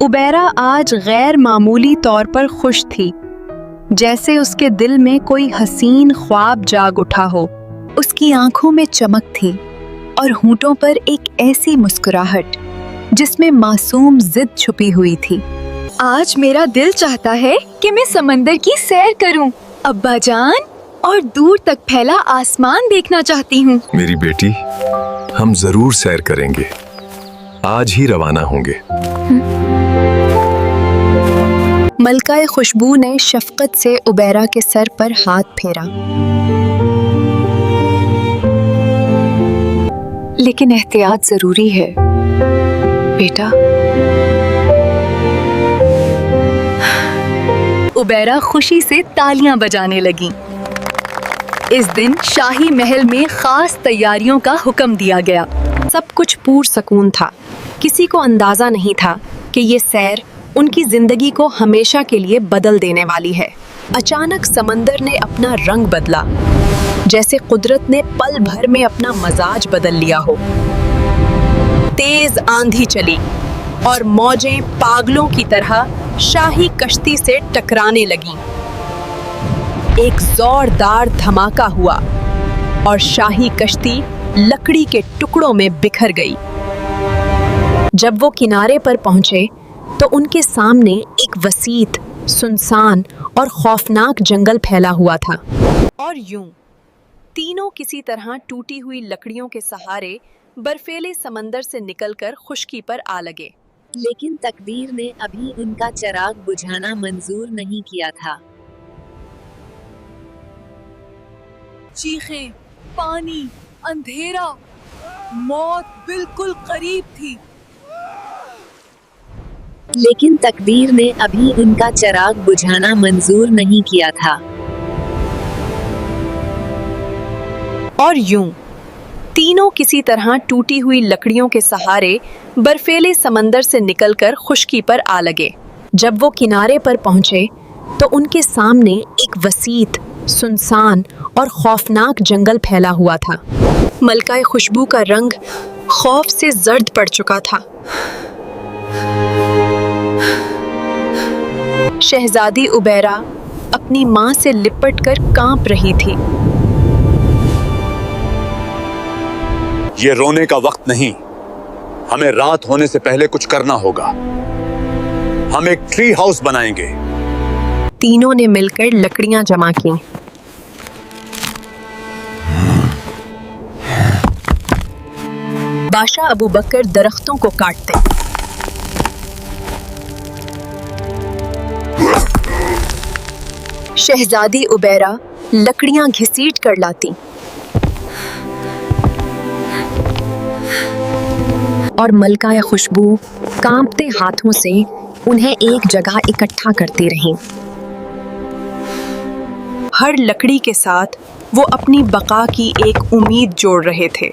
उबैरा आज गैर मामूली तौर पर खुश थी, जैसे उसके दिल में कोई हसीन ख्वाब जाग उठा हो। उसकी आंखों में चमक थी और होंठों पर एक ऐसी मुस्कुराहट जिसमें मासूम जिद छुपी हुई थी। आज मेरा दिल चाहता है कि मैं समंदर की सैर करूं, अब्बा जान, और दूर तक फैला आसमान देखना चाहती हूं। मेरी बेटी, हम जरूर सैर करेंगे। आज ही रवाना होंगे। मलकाए खुशबू ने शफकत से उबैरा के सर पर हाथ फेरा। लेकिन एहतियात जरूरी है बेटा। उबैरा खुशी से तालियां बजाने लगी। इस दिन शाही महल में खास तैयारियों का हुक्म दिया गया। सब कुछ पुरसकून था। किसी को अंदाजा नहीं था कि ये सैर उनकी जिंदगी को हमेशा के लिए बदल देने वाली है। अचानक समंदर ने अपना रंग बदला, जैसे कुदरत ने पल भर में अपना मजाज बदल लिया हो। तेज आंधी चली और मौजें पागलों की तरह शाही कश्ती से टकराने लगीं। एक जोरदार धमाका हुआ और शाही कश्ती लकड़ी के टुकड़ों में बिखर गई। जब वो किनारे पर पहुंचे तो उनके सामने एक वसीत, सुनसान और खौफनाक जंगल फैला हुआ था। और यूं तीनों किसी तरह टूटी हुई लकड़ियों के सहारे बर्फीले समंदर से निकलकर खुश्की पर आ लगे। लेकिन तकदीर ने अभी उनका चिराग बुझाना मंजूर नहीं किया था। चीखें, पानी, अंधेरा, मौत बिल्कुल करीब थी। लेकिन तकदीर ने अभी उनका चिराग बुझाना मंजूर नहीं किया था। और यूं तीनों किसी तरह टूटी हुई लकड़ियों के सहारे बर्फीले समंदर से निकलकर खुश्की पर आ लगे। जब वो किनारे पर पहुंचे तो उनके सामने एक वसीत, सुनसान और खौफनाक जंगल फैला हुआ था। मलकाए खुशबू का रंग खौफ से जर्द पड़ चुका था। शहजादी उबैरा अपनी मां से लिपटकर कांप रही थी। ये रोने का वक्त नहीं। हमें रात होने से पहले कुछ करना होगा। हम एक ट्री हाउस बनाएंगे। तीनों ने मिलकर लकड़ियां जमा की। बादशाह अबू बकर दरख्तों को काटते, शहजादी उबैरा लकड़ियां घसीट कर लाती और मलकाए खुशबू कांपते हाथों से उन्हें एक जगह इकट्ठा करती रहीं। हर लकड़ी के साथ वो अपनी बका की एक उम्मीद जोड़ रहे थे।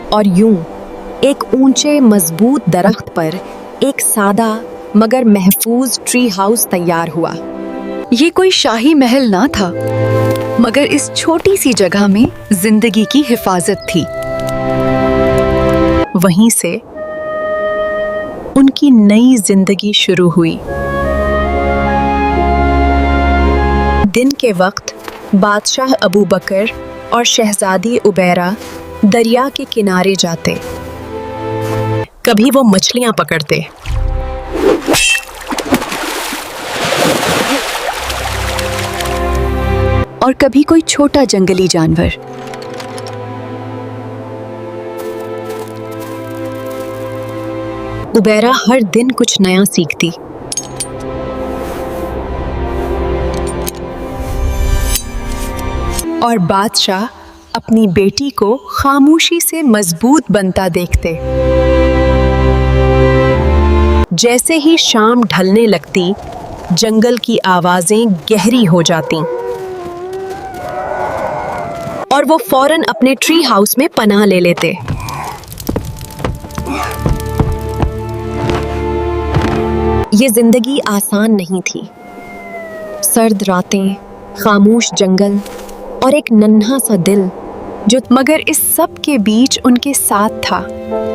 और यूं एक ऊंचे मजबूत दरख्त पर एक सादा मगर महफूज ट्री हाउस तैयार हुआ। ये कोई शाही महल ना था, मगर इस छोटी सी जगह में जिंदगी की हिफाजत थी। वहीं से उनकी नई जिंदगी शुरू हुई। दिन के वक्त बादशाह अबू बकर और शहजादी उबैरा दरिया के किनारे जाते। कभी वो मछलियां पकड़ते, और कभी कोई छोटा जंगली जानवर। उबैरा हर दिन कुछ नया सीखती। और बादशाह अपनी बेटी को खामोशी से मजबूत बनता देखते। जैसे ही शाम ढलने लगती, जंगल की आवाजें गहरी हो जाती और वो फौरन अपने ट्री हाउस में पनाह ले लेते। ये जिंदगी आसान नहीं थी। सर्द रातें, खामोश जंगल और एक नन्हा सा दिल मगर इस सब के बीच उनके साथ था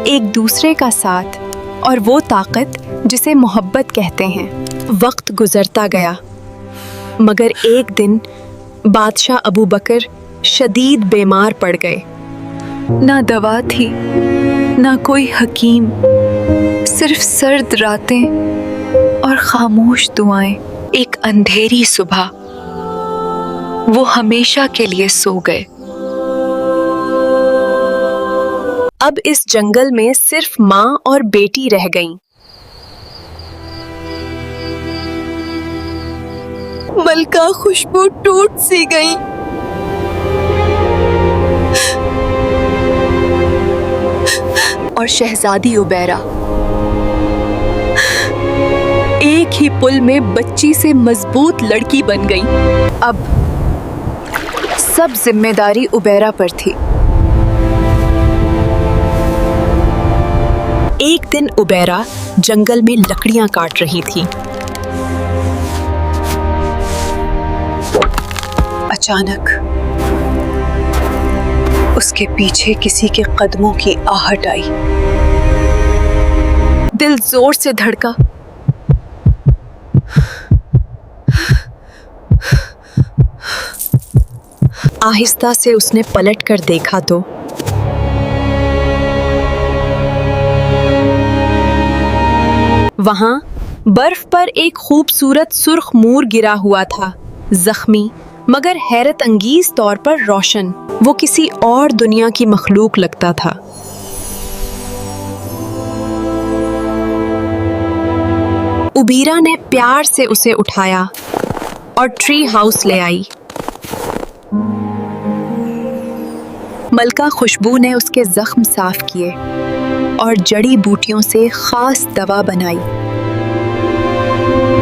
एक दूसरे का साथ, और वो ताकत जिसे मोहब्बत कहते हैं। वक्त गुजरता गया, मगर एक दिन बादशाह अबू बकर शदीद बीमार पड़ गए। ना दवा थी, ना कोई हकीम, सिर्फ सर्द रातें और खामोश दुआएं। एक अंधेरी सुबह वो हमेशा के लिए सो गए। अब इस जंगल में सिर्फ माँ और बेटी रह गईं। मलका खुशबू टूट सी गई। और शहजादी उबैरा एक ही पुल में बच्ची से मजबूत लड़की बन गई। अब सब जिम्मेदारी उबैरा पर थी। एक दिन उबैरा जंगल में लकड़ियां काट रही थी। अचानक उसके पीछे किसी के कदमों की आहट आई। दिल जोर से धड़का। आहिस्ता से उसने पलट कर देखा तो वहां बर्फ पर एक खूबसूरत सुर्ख मोर गिरा हुआ था, जख्मी मगर हैरत अंगीज तौर पर रोशन। वो किसी और दुनिया की मखलूक लगता था। उबीरा ने प्यार से उसे उठाया और ट्री हाउस ले आई। मलका खुशबू ने उसके जख्म साफ किए और जड़ी बूटियों से खास दवा बनाई।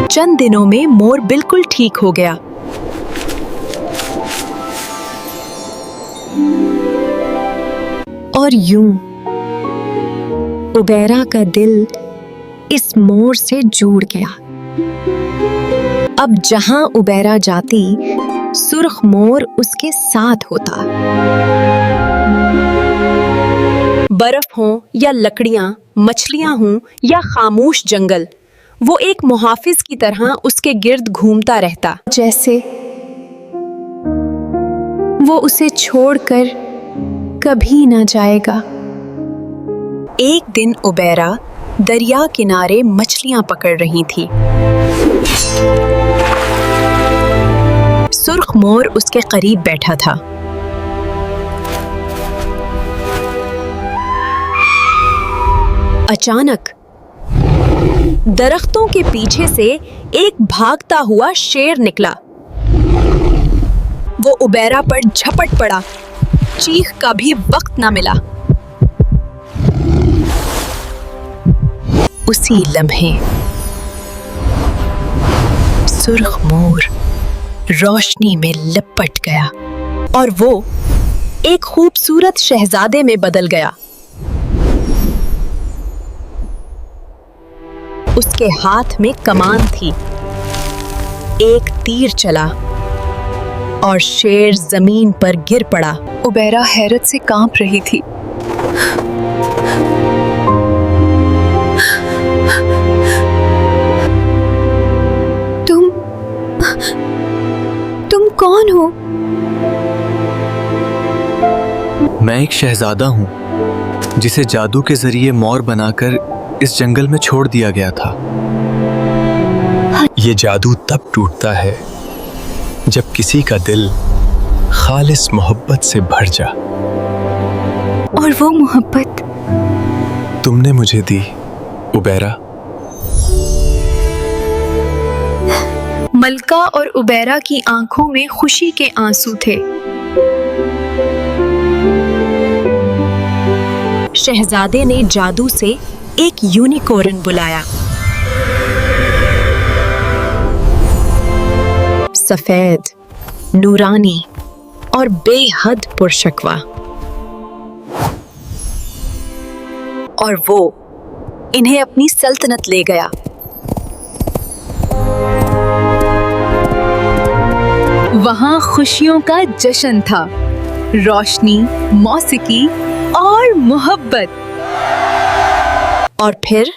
चंद दिनों में मोर बिल्कुल ठीक हो गया। और यूं उबैरा का दिल इस मोर से जुड़ गया। अब जहां उबैरा जाती, सुर्ख मोर उसके साथ होता। बर्फ हो या लकड़ियां, मछलियां हों या खामोश जंगल, वो एक मुहाफिज की तरह उसके गिर्द घूमता रहता, जैसे वो उसे छोड़कर कभी न जाएगा। एक दिन उबैरा दरिया किनारे मछलियां पकड़ रही थी। सुर्ख मोर उसके करीब बैठा था। अचानक दरख्तों के पीछे से एक भागता हुआ शेर निकला। वो उबैरा पर झपट पड़ा। चीख का भी वक्त ना मिला। उसी लम्हे सुर्ख मोर रोशनी में लिपट गया और वो एक खूबसूरत शहजादे में बदल गया। उसके हाथ में कमान थी। एक तीर चला और शेर जमीन पर गिर पड़ा। उबैरा हैरत से कांप रही थी। तुम कौन हो? मैं एक शहजादा हूँ जिसे जादू के जरिए मोर बनाकर इस जंगल में छोड़ दिया गया था। ये जादू तब टूटता है जब किसी का दिल खालिस मोहब्बत से भर जा। और वो मोहब्बत तुमने मुझे दी, उबैरा। मलका और उबैरा की आंखों में खुशी के आंसू थे। शहजादे ने जादू से एक यूनिकॉर्न बुलाया। सफेद, नूरानी और बेहद पुरशकवा। और वो इन्हें अपनी सल्तनत ले गया। वहां खुशियों का जश्न था। रोशनी, मौसीकी और मोहब्बत। और फिर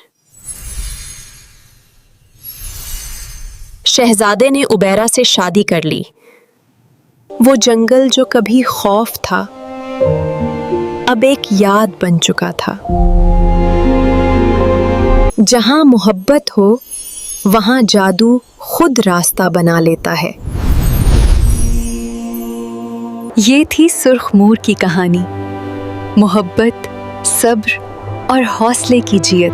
शहजादे ने उबैरा से शादी कर ली। वो जंगल जो कभी खौफ था, अब एक याद बन चुका था। जहां मोहब्बत हो, वहां जादू खुद रास्ता बना लेता है। ये थी सुर्ख मोर की कहानी। मोहब्बत, सब्र और हौसले की जीत।